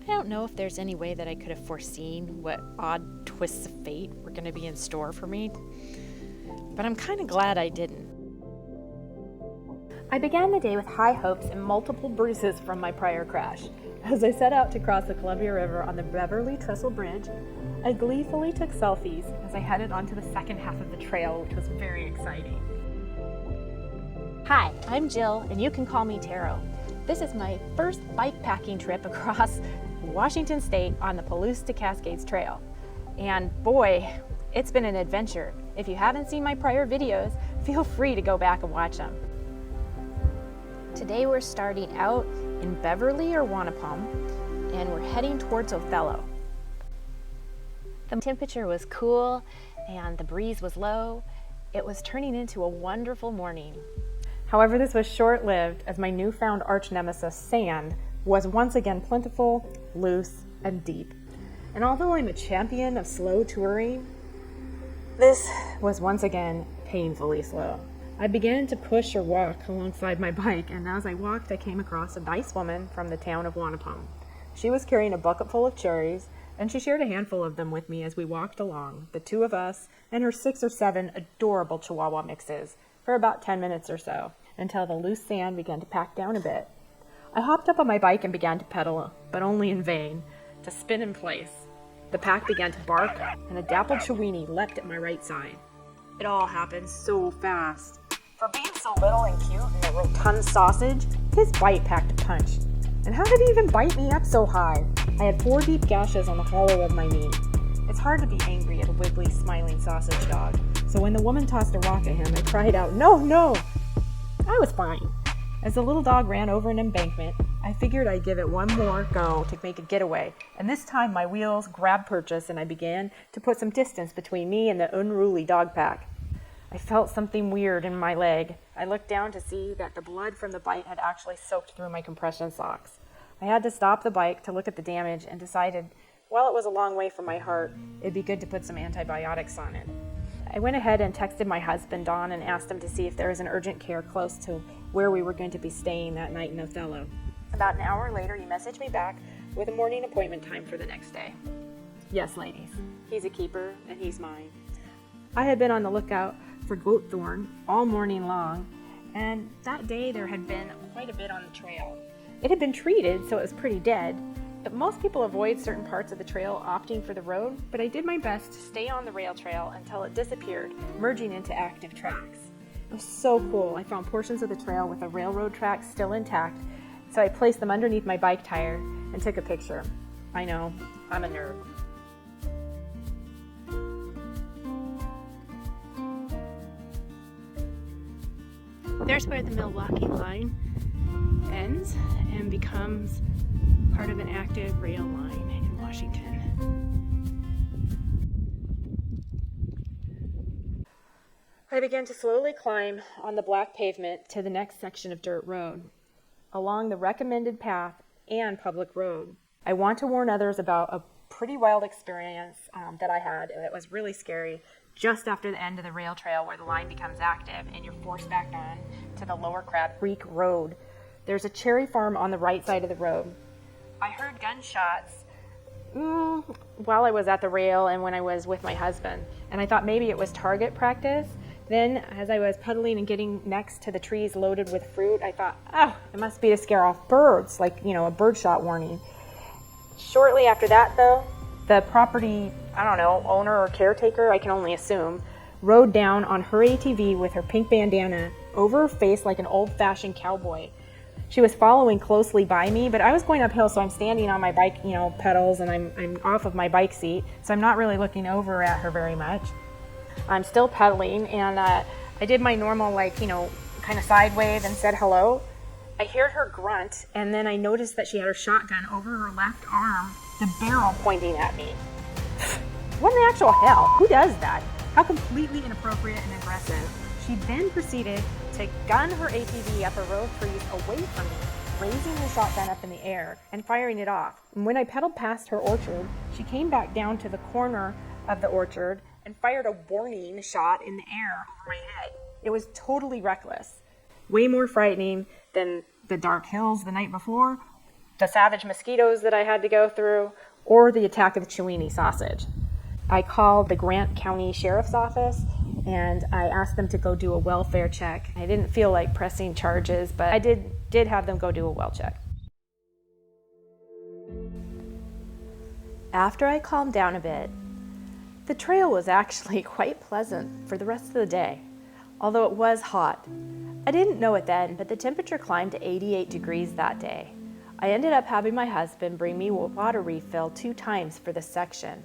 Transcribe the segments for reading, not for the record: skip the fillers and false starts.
I don't know if there's any way that I could have foreseen what odd twists of fate were going to be in store for me, but I'm kind of glad I didn't. I began the day with high hopes and multiple bruises from my prior crash. As I set out to cross the Columbia River on the Beverly Trestle Bridge, I gleefully took selfies as I headed onto the second half of the trail, which was very exciting. Hi, I'm Jill, and you can call me Taro. This is my first bikepacking trip across Washington State on the Palouse to Cascades trail. And boy, it's been an adventure. If you haven't seen my prior videos, feel free to go back and watch them. Today we're starting out in Beverly or Wanapum, and we're heading towards Othello. The temperature was cool and the breeze was low. It was turning into a wonderful morning. However, this was short-lived as my newfound arch nemesis, sand, was once again plentiful, loose, and deep. And although I'm a champion of slow touring, this was once again painfully slow. I began to push or walk alongside my bike, and as I walked, I came across a nice woman from the town of Wanapum. She was carrying a bucket full of cherries, and she shared a handful of them with me as we walked along, the two of us and her 6 or 7 adorable Chihuahua mixes, for about 10 minutes or so, until the loose sand began to pack down a bit. I hopped up on my bike and began to pedal, but only in vain, to spin in place. The pack began to bark, and a dappled Chiweenie leapt at my right side. It all happened so fast. For being so little and cute and a rotund sausage, his bite packed a punch. And how did he even bite me up so high? I had 4 deep gashes on the hollow of my knee. It's hard to be angry at a wiggly, smiling sausage dog, so when the woman tossed a rock at him, I cried out, "No, no!" I was fine. As the little dog ran over an embankment, I figured I'd give it one more go to make a getaway, and this time my wheels grabbed purchase and I began to put some distance between me and the unruly dog pack. I felt something weird in my leg. I looked down to see that the blood from the bite had actually soaked through my compression socks. I had to stop the bike to look at the damage and decided, while it was a long way from my heart, it'd be good to put some antibiotics on it. I went ahead and texted my husband, Don, and asked him to see if there was an urgent care close to where we were going to be staying that night in Othello. About an hour later, he messaged me back with a morning appointment time for the next day. Yes, ladies, he's a keeper, and he's mine. I had been on the lookout for goat thorn all morning long, and that day there had been quite a bit on the trail. It had been treated, so it was pretty dead. But most people avoid certain parts of the trail, opting for the road, but I did my best to stay on the rail trail until it disappeared, merging into active tracks. It was so cool. I found portions of the trail with the railroad tracks still intact, so I placed them underneath my bike tire and took a picture. I know, I'm a nerd. There's where the Milwaukee line ends and becomes part of an active rail line in Washington. I began to slowly climb on the black pavement to the next section of dirt road, along the recommended path and public road. I want to warn others about a pretty wild experience that I had. It was really scary. Just after the end of the rail trail where the line becomes active and you're forced back on to the Lower Crab Creek Road, there's a cherry farm on the right side of the road. I heard gunshots while I was at the rail and when I was with my husband, and I thought maybe it was target practice. Then, as I was pedaling and getting next to the trees loaded with fruit, I thought, it must be to scare off birds, like, a birdshot warning. Shortly after that, though, the property, owner or caretaker, I can only assume, rode down on her ATV with her pink bandana over her face like an old-fashioned cowboy. She was following closely by me, but I was going uphill, so I'm standing on my bike, pedals, and I'm off of my bike seat, so I'm not really looking over at her very much. I'm still pedaling, and I did my normal, kind of side wave and said hello. I heard her grunt, and then I noticed that she had her shotgun over her left arm, the barrel pointing at me. What in the actual hell? Who does that? How completely inappropriate and aggressive. She then proceeded to gun her ATV up a row of trees away from me, raising the shotgun up in the air and firing it off. And when I pedaled past her orchard, she came back down to the corner of the orchard and fired a warning shot in the air over my head. It was totally reckless. Way more frightening than the dark hills the night before, the savage mosquitoes that I had to go through, or the attack of the Chiweenie sausage. I called the Grant County Sheriff's Office and I asked them to go do a welfare check. I didn't feel like pressing charges, but I did have them go do a well check. After I calmed down a bit, the trail was actually quite pleasant for the rest of the day, although it was hot. I didn't know it then, but the temperature climbed to 88 degrees that day. I ended up having my husband bring me a water refill 2 times for this section.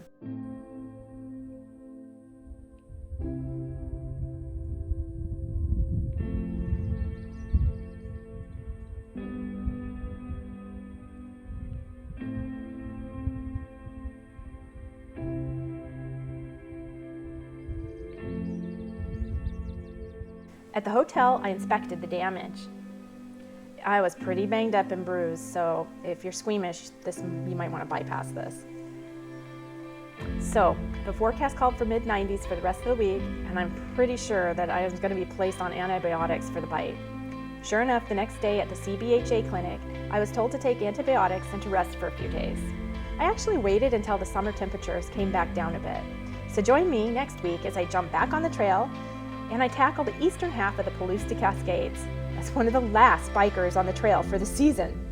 At the hotel, I inspected the damage. I was pretty banged up and bruised, so if you're squeamish, you might want to bypass this. So, the forecast called for mid-90s for the rest of the week, and I'm pretty sure that I was going to be placed on antibiotics for the bite. Sure enough, the next day at the CBHA clinic, I was told to take antibiotics and to rest for a few days. I actually waited until the summer temperatures came back down a bit. So join me next week as I jump back on the trail and I tackle the eastern half of the Palouse to Cascades as one of the last bikers on the trail for the season.